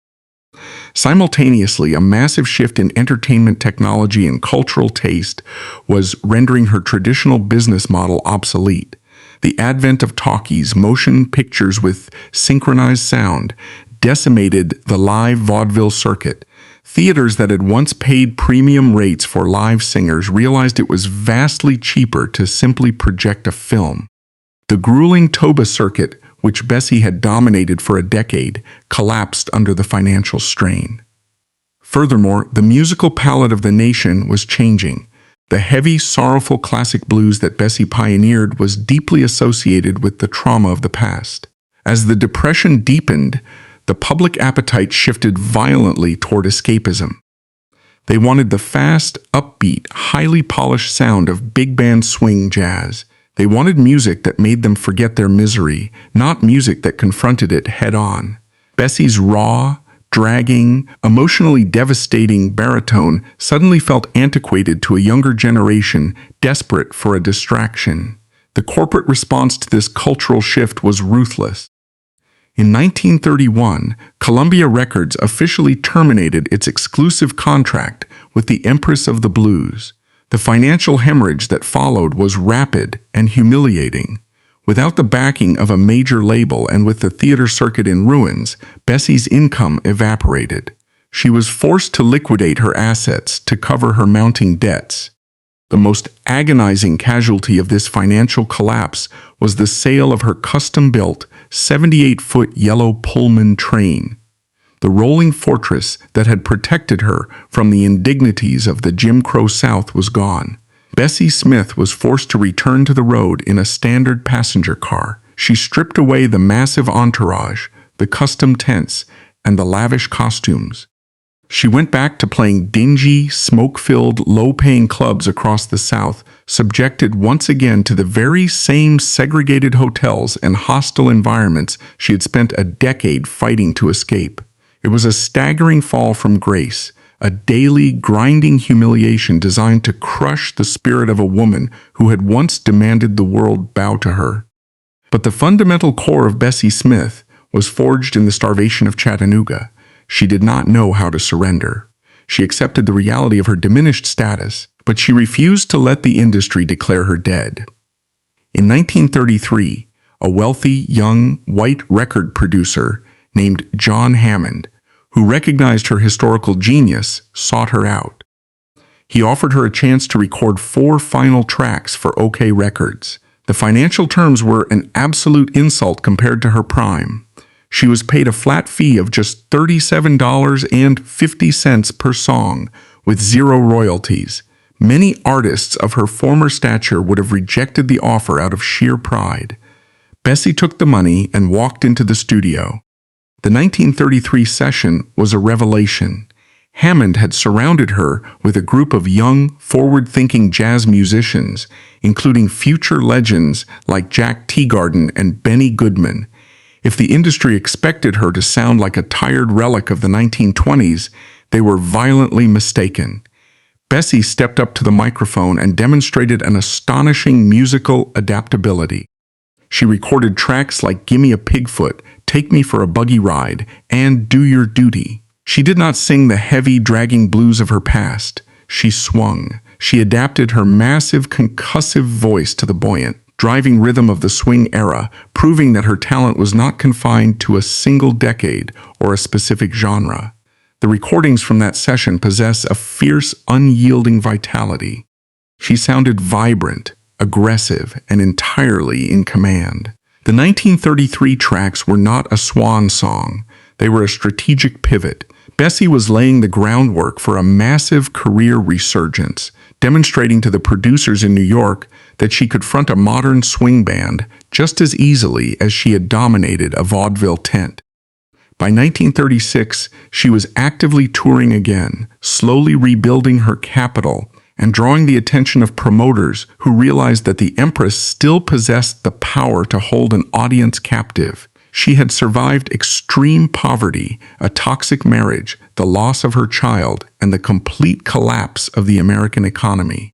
Simultaneously, a massive shift in entertainment technology and cultural taste was rendering her traditional business model obsolete. The advent of talkies, motion pictures with synchronized sound, decimated the live vaudeville circuit. Theaters that had once paid premium rates for live singers realized it was vastly cheaper to simply project a film. The grueling Toba circuit, which Bessie had dominated for a decade, collapsed under the financial strain. Furthermore, the musical palette of the nation was changing. The heavy, sorrowful classic blues that Bessie pioneered was deeply associated with the trauma of the past. As the Depression deepened, the public appetite shifted violently toward escapism. They wanted the fast, upbeat, highly polished sound of big band swing jazz. They wanted music that made them forget their misery, not music that confronted it head-on. Bessie's raw, dragging, emotionally devastating baritone suddenly felt antiquated to a younger generation desperate for a distraction. The corporate response to this cultural shift was ruthless. In 1931, Columbia Records officially terminated its exclusive contract with the Empress of the Blues. The financial hemorrhage that followed was rapid and humiliating. Without the backing of a major label and with the theater circuit in ruins, Bessie's income evaporated. She was forced to liquidate her assets to cover her mounting debts. The most agonizing casualty of this financial collapse was the sale of her custom-built 78-foot yellow Pullman train. The rolling fortress that had protected her from the indignities of the Jim Crow South was gone. Bessie Smith was forced to return to the road in a standard passenger car. She stripped away the massive entourage, the custom tents, and the lavish costumes. She went back to playing dingy, smoke-filled, low-paying clubs across the South, subjected once again to the very same segregated hotels and hostile environments she had spent a decade fighting to escape. It was a staggering fall from grace, a daily, grinding humiliation designed to crush the spirit of a woman who had once demanded the world bow to her. But the fundamental core of Bessie Smith was forged in the starvation of Chattanooga. She did not know how to surrender. She accepted the reality of her diminished status, but she refused to let the industry declare her dead. In 1933, a wealthy, young, white record producer named John Hammond, who recognized her historical genius, sought her out. He offered her a chance to record 4 final tracks for OK Records. The financial terms were an absolute insult compared to her prime. She was paid a flat fee of just $37.50 per song, with 0 royalties. Many artists of her former stature would have rejected the offer out of sheer pride. Bessie took the money and walked into the studio. The 1933 session was a revelation. Hammond had surrounded her with a group of young, forward-thinking jazz musicians, including future legends like Jack Teagarden and Benny Goodman. If the industry expected her to sound like a tired relic of the 1920s, they were violently mistaken. Bessie stepped up to the microphone and demonstrated an astonishing musical adaptability. She recorded tracks like Gimme a Pigfoot, Take Me for a Buggy Ride, and Do Your Duty. She did not sing the heavy, dragging blues of her past. She swung. She adapted her massive, concussive voice to the buoyant, driving rhythm of the swing era, proving that her talent was not confined to a single decade or a specific genre. The recordings from that session possess a fierce, unyielding vitality. She sounded vibrant, aggressive, and entirely in command. The 1933 tracks were not a swan song. They were a strategic pivot. Bessie was laying the groundwork for a massive career resurgence, demonstrating to the producers in New York that she could front a modern swing band just as easily as she had dominated a vaudeville tent. By 1936, she was actively touring again, slowly rebuilding her capital and drawing the attention of promoters who realized that the Empress still possessed the power to hold an audience captive. She had survived extreme poverty, a toxic marriage, the loss of her child, and the complete collapse of the American economy.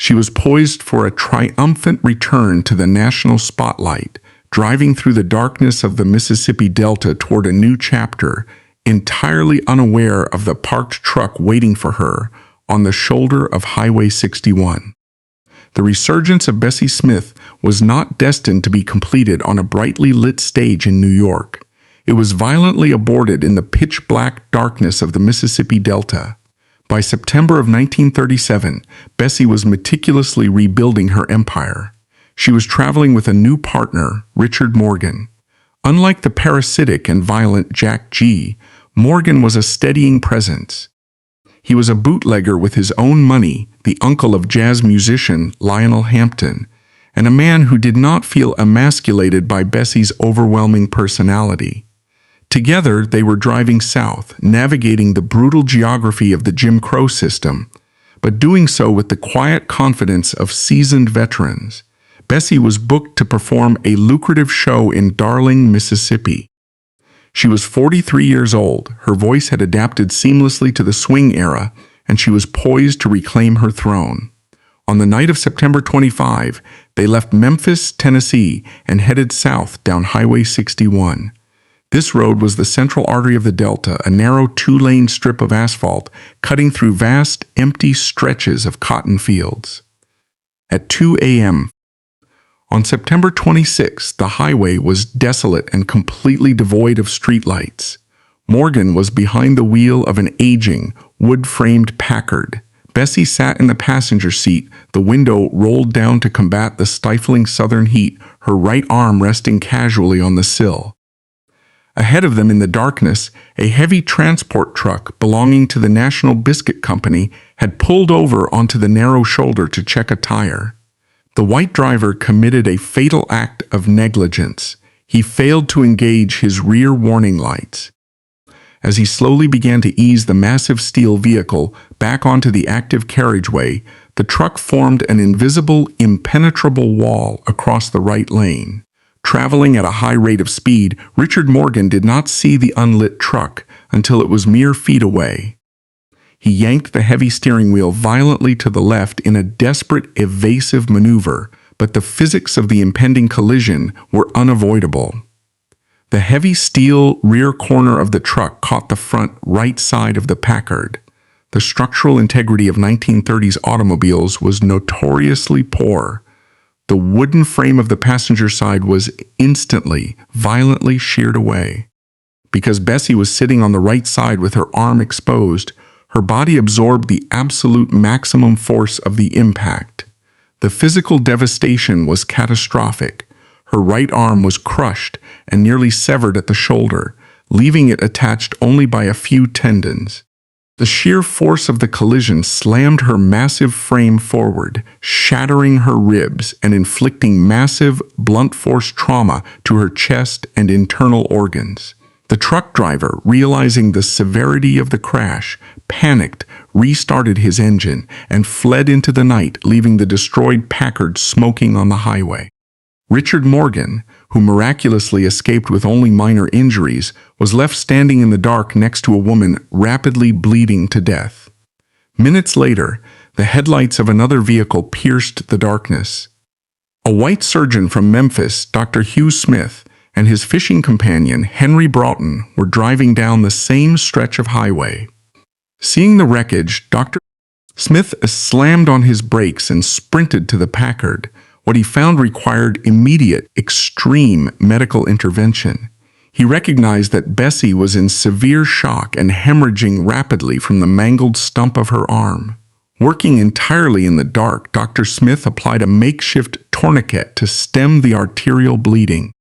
She was poised for a triumphant return to the national spotlight, driving through the darkness of the Mississippi Delta toward a new chapter, entirely unaware of the parked truck waiting for her on the shoulder of Highway 61. The resurgence of Bessie Smith was not destined to be completed on a brightly lit stage in New York. It was violently aborted in the pitch-black darkness of the Mississippi Delta. By September of 1937, Bessie was meticulously rebuilding her empire. She was traveling with a new partner, Richard Morgan. Unlike the parasitic and violent Jack G., Morgan was a steadying presence. He was a bootlegger with his own money, the uncle of jazz musician Lionel Hampton, and a man who did not feel emasculated by Bessie's overwhelming personality. Together, they were driving south, navigating the brutal geography of the Jim Crow system, but doing so with the quiet confidence of seasoned veterans. Bessie was booked to perform a lucrative show in Darling, Mississippi. She was 43 years old, her voice had adapted seamlessly to the swing era, and she was poised to reclaim her throne. On the night of September 25, they left Memphis, Tennessee, and headed south down Highway 61. This road was the central artery of the Delta, a narrow two-lane strip of asphalt cutting through vast, empty stretches of cotton fields. At 2 a.m. on September 26, the highway was desolate and completely devoid of streetlights. Morgan was behind the wheel of an aging, wood-framed Packard. Bessie sat in the passenger seat, the window rolled down to combat the stifling southern heat, her right arm resting casually on the sill. Ahead of them in the darkness, a heavy transport truck belonging to the National Biscuit Company had pulled over onto the narrow shoulder to check a tire. The white driver committed a fatal act of negligence. He failed to engage his rear warning lights. As he slowly began to ease the massive steel vehicle back onto the active carriageway, the truck formed an invisible, impenetrable wall across the right lane. Traveling at a high rate of speed, Richard Morgan did not see the unlit truck until it was mere feet away. He yanked the heavy steering wheel violently to the left in a desperate, evasive maneuver, but the physics of the impending collision were unavoidable. The heavy steel rear corner of the truck caught the front right side of the Packard. The structural integrity of 1930s automobiles was notoriously poor. The wooden frame of the passenger side was instantly, violently sheared away. Because Bessie was sitting on the right side with her arm exposed, her body absorbed the absolute maximum force of the impact. The physical devastation was catastrophic. Her right arm was crushed and nearly severed at the shoulder, leaving it attached only by a few tendons. The sheer force of the collision slammed her massive frame forward, shattering her ribs and inflicting massive, blunt force trauma to her chest and internal organs. The truck driver, realizing the severity of the crash, panicked, restarted his engine, and fled into the night, leaving the destroyed Packard smoking on the highway. Richard Morgan, who miraculously escaped with only minor injuries, was left standing in the dark next to a woman rapidly bleeding to death. Minutes later, the headlights of another vehicle pierced the darkness. A white surgeon from Memphis, Dr. Ku Smith, and his fishing companion, Henry Broughton, were driving down the same stretch of highway. Seeing the wreckage, Dr. Smith slammed on his brakes and sprinted to the Packard. What he found required immediate, extreme medical intervention. He recognized that Bessie was in severe shock and hemorrhaging rapidly from the mangled stump of her arm. Working entirely in the dark, Dr. Smith applied a makeshift tourniquet to stem the arterial bleeding.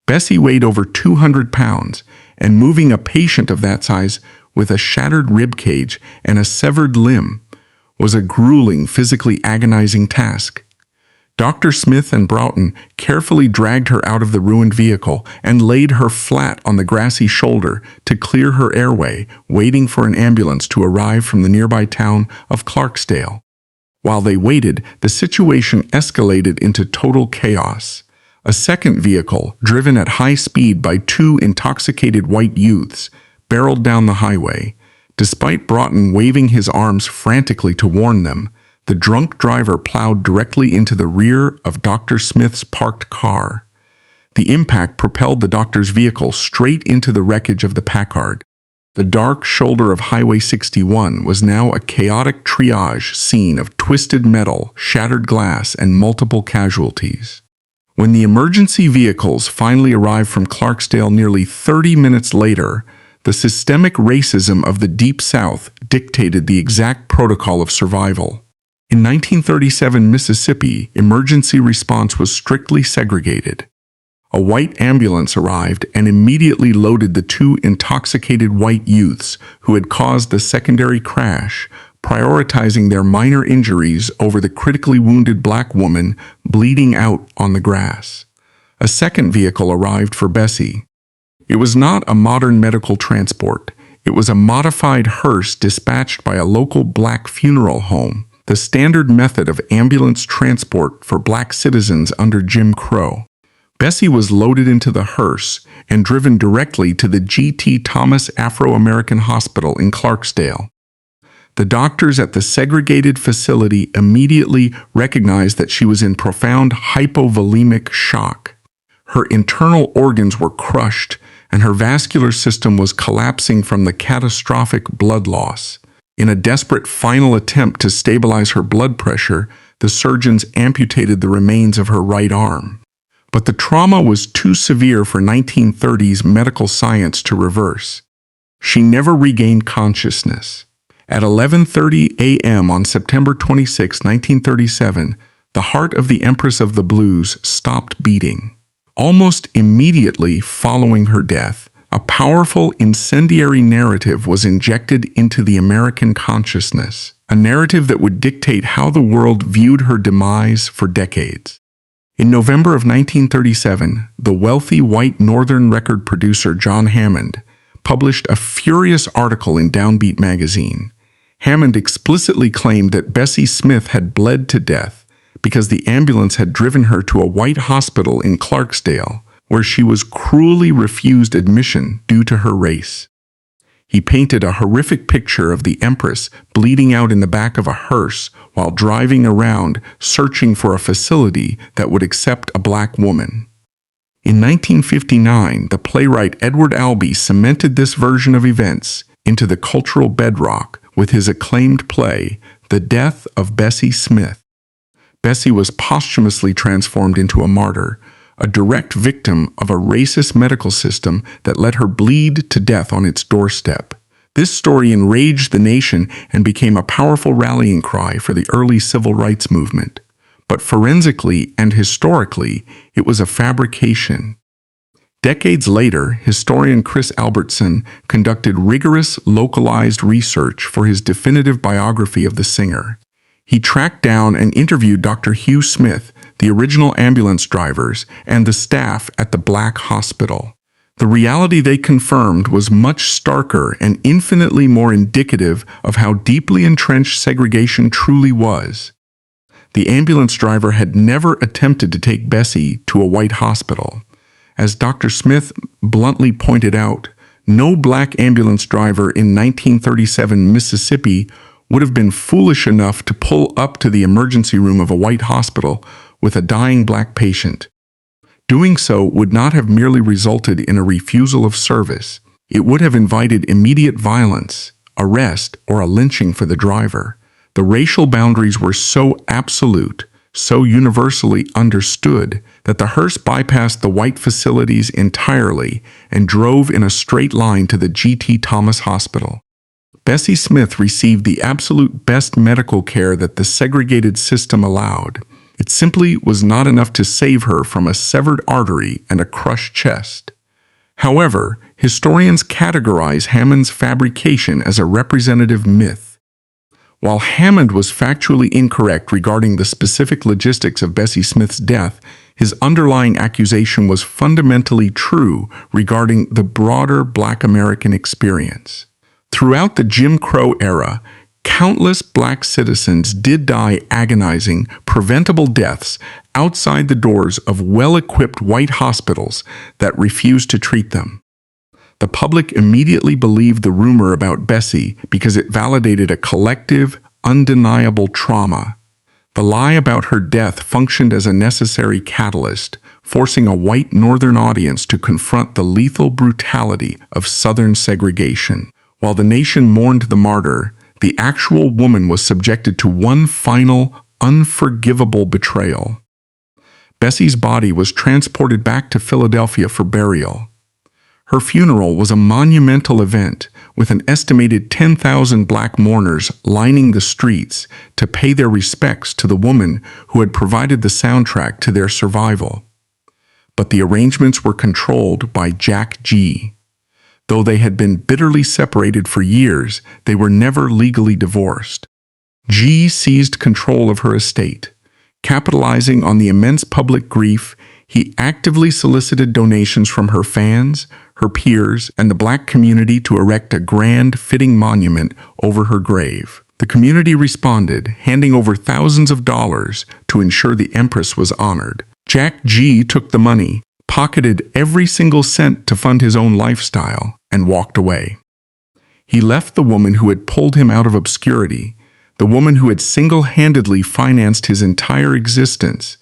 Bessie weighed over 200 pounds, and moving a patient of that size with a shattered rib cage and a severed limb was a grueling, physically agonizing task. Dr. Smith and Broughton carefully dragged her out of the ruined vehicle and laid her flat on the grassy shoulder to clear her airway, waiting for an ambulance to arrive from the nearby town of Clarksdale. While they waited, the situation escalated into total chaos. A second vehicle, driven at high speed by two intoxicated white youths, barreled down the highway. Despite Broughton waving his arms frantically to warn them, The drunk driver plowed directly into the rear of Dr. Smith's parked car. The impact propelled the doctor's vehicle straight into the wreckage of the Packard. The dark shoulder of Highway 61 was now a chaotic triage scene of twisted metal, shattered glass, and multiple casualties. When the emergency vehicles finally arrived from Clarksdale nearly 30 minutes later, the systemic racism of the Deep South dictated the exact protocol of survival. In 1937 Mississippi, emergency response was strictly segregated. A white ambulance arrived and immediately loaded the two intoxicated white youths who had caused the secondary crash, prioritizing their minor injuries over the critically wounded black woman bleeding out on the grass. A second vehicle arrived for Bessie. It was not a modern medical transport. It was a modified hearse dispatched by a local black funeral home, the standard method of ambulance transport for black citizens under Jim Crow. Bessie was loaded into the hearse and driven directly to the G.T. Thomas Afro-American Hospital in Clarksdale. The doctors at the segregated facility immediately recognized that she was in profound hypovolemic shock. Her internal organs were crushed, and her vascular system was collapsing from the catastrophic blood loss. In a desperate final attempt to stabilize her blood pressure, the surgeons amputated the remains of her right arm. But the trauma was too severe for 1930s medical science to reverse. She never regained consciousness. At 11:30 a.m. on September 26, 1937, the heart of the Empress of the Blues stopped beating. Almost immediately following her death, a powerful incendiary narrative was injected into the American consciousness, a narrative that would dictate how the world viewed her demise for decades. In November of 1937, the wealthy white Northern record producer John Hammond published a furious article in Downbeat magazine. Hammond explicitly claimed that Bessie Smith had bled to death because the ambulance had driven her to a white hospital in Clarksdale, where she was cruelly refused admission due to her race. He painted a horrific picture of the Empress bleeding out in the back of a hearse while driving around searching for a facility that would accept a black woman. In 1959, the playwright Edward Albee cemented this version of events into the cultural bedrock with his acclaimed play, The Death of Bessie Smith. Bessie was posthumously transformed into a martyr, a direct victim of a racist medical system that let her bleed to death on its doorstep. This story enraged the nation and became a powerful rallying cry for the early civil rights movement. But forensically and historically, it was a fabrication. Decades later, historian Chris Albertson conducted rigorous, localized research for his definitive biography of the singer. He tracked down and interviewed Dr. Hugh Smith, the original ambulance drivers, and the staff at the Black Hospital. The reality they confirmed was much starker and infinitely more indicative of how deeply entrenched segregation truly was. The ambulance driver had never attempted to take Bessie to a white hospital. As Dr. Smith bluntly pointed out, no black ambulance driver in 1937 Mississippi would have been foolish enough to pull up to the emergency room of a white hospital with a dying black patient. Doing so would not have merely resulted in a refusal of service. It would have invited immediate violence, arrest, or a lynching for the driver. The racial boundaries were so absolute, so universally understood, that the hearse bypassed the white facilities entirely and drove in a straight line to the G.T. Thomas Hospital. Bessie Smith received the absolute best medical care that the segregated system allowed. It simply was not enough to save her from a severed artery and a crushed chest. However, historians categorize Hammond's fabrication as a representative myth. While Hammond was factually incorrect regarding the specific logistics of Bessie Smith's death, his underlying accusation was fundamentally true regarding the broader Black American experience. Throughout the Jim Crow era, countless black citizens did die agonizing, preventable deaths outside the doors of well-equipped white hospitals that refused to treat them. The public immediately believed the rumor about Bessie because it validated a collective, undeniable trauma. The lie about her death functioned as a necessary catalyst, forcing a white Northern audience to confront the lethal brutality of Southern segregation. While the nation mourned the martyr, the actual woman was subjected to one final, unforgivable betrayal. Bessie's body was transported back to Philadelphia for burial. Her funeral was a monumental event, with an estimated 10,000 black mourners lining the streets to pay their respects to the woman who had provided the soundtrack to their survival. But the arrangements were controlled by Jack G. Though they had been bitterly separated for years, they were never legally divorced. G seized control of her estate. Capitalizing on the immense public grief, he actively solicited donations from her fans, her peers, and the black community to erect a grand, fitting monument over her grave. The community responded, handing over thousands of dollars to ensure the Empress was honored. Jack G took the money, pocketed every single cent to fund his own lifestyle, and walked away. He left the woman who had pulled him out of obscurity, the woman who had single-handedly financed his entire existence,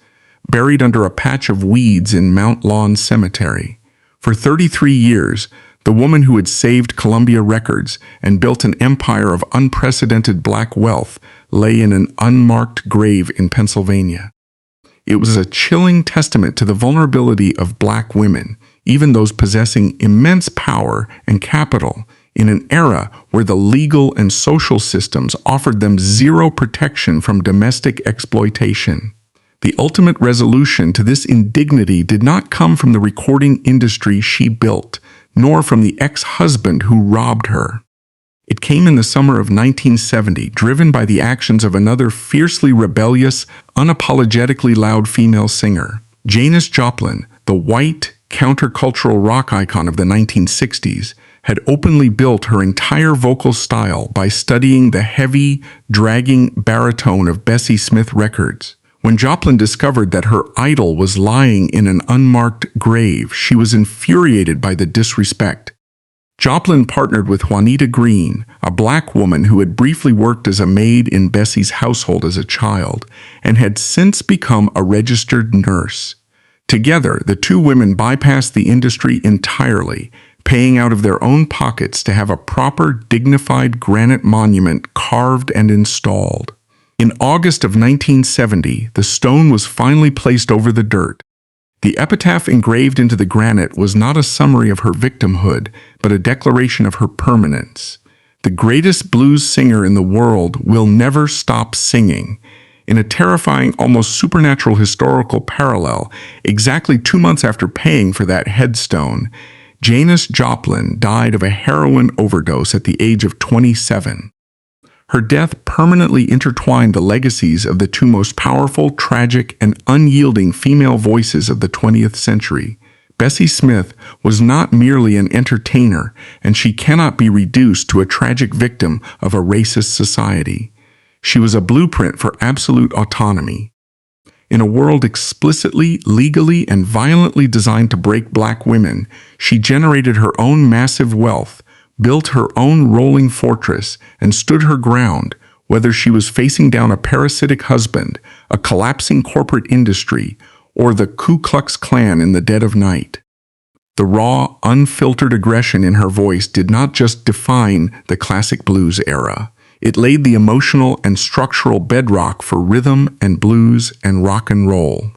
buried under a patch of weeds in Mount Lawn Cemetery. For 33 years, the woman who had saved Columbia Records and built an empire of unprecedented black wealth lay in an unmarked grave in Pennsylvania. It was a chilling testament to the vulnerability of black women, even those possessing immense power and capital, in an era where the legal and social systems offered them zero protection from domestic exploitation. The ultimate resolution to this indignity did not come from the recording industry she built, nor from the ex-husband who robbed her. It came in the summer of 1970, driven by the actions of another fiercely rebellious, unapologetically loud female singer. Janis Joplin, the white, countercultural rock icon of the 1960s, had openly built her entire vocal style by studying the heavy, dragging baritone of Bessie Smith records. When Joplin discovered that her idol was lying in an unmarked grave, she was infuriated by the disrespect. Joplin partnered with Juanita Green, a black woman who had briefly worked as a maid in Bessie's household as a child and had since become a registered nurse. Together, the two women bypassed the industry entirely, paying out of their own pockets to have a proper, dignified granite monument carved and installed. In August of 1970, the stone was finally placed over the dirt. The epitaph engraved into the granite was not a summary of her victimhood, but a declaration of her permanence. The greatest blues singer in the world will never stop singing. In a terrifying, almost supernatural historical parallel, exactly 2 months after paying for that headstone, Janis Joplin died of a heroin overdose at the age of 27. Her death permanently intertwined the legacies of the two most powerful, tragic, and unyielding female voices of the 20th century. Bessie Smith was not merely an entertainer, and she cannot be reduced to a tragic victim of a racist society. She was a blueprint for absolute autonomy. In a world explicitly, legally, and violently designed to break black women, she generated her own massive wealth, built her own rolling fortress, and stood her ground, whether she was facing down a parasitic husband, a collapsing corporate industry, or the Ku Klux Klan in the dead of night. The raw, unfiltered aggression in her voice did not just define the classic blues era. It laid the emotional and structural bedrock for rhythm and blues and rock and roll.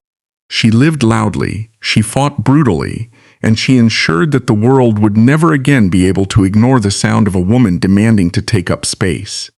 She lived loudly, she fought brutally, and she ensured that the world would never again be able to ignore the sound of a woman demanding to take up space.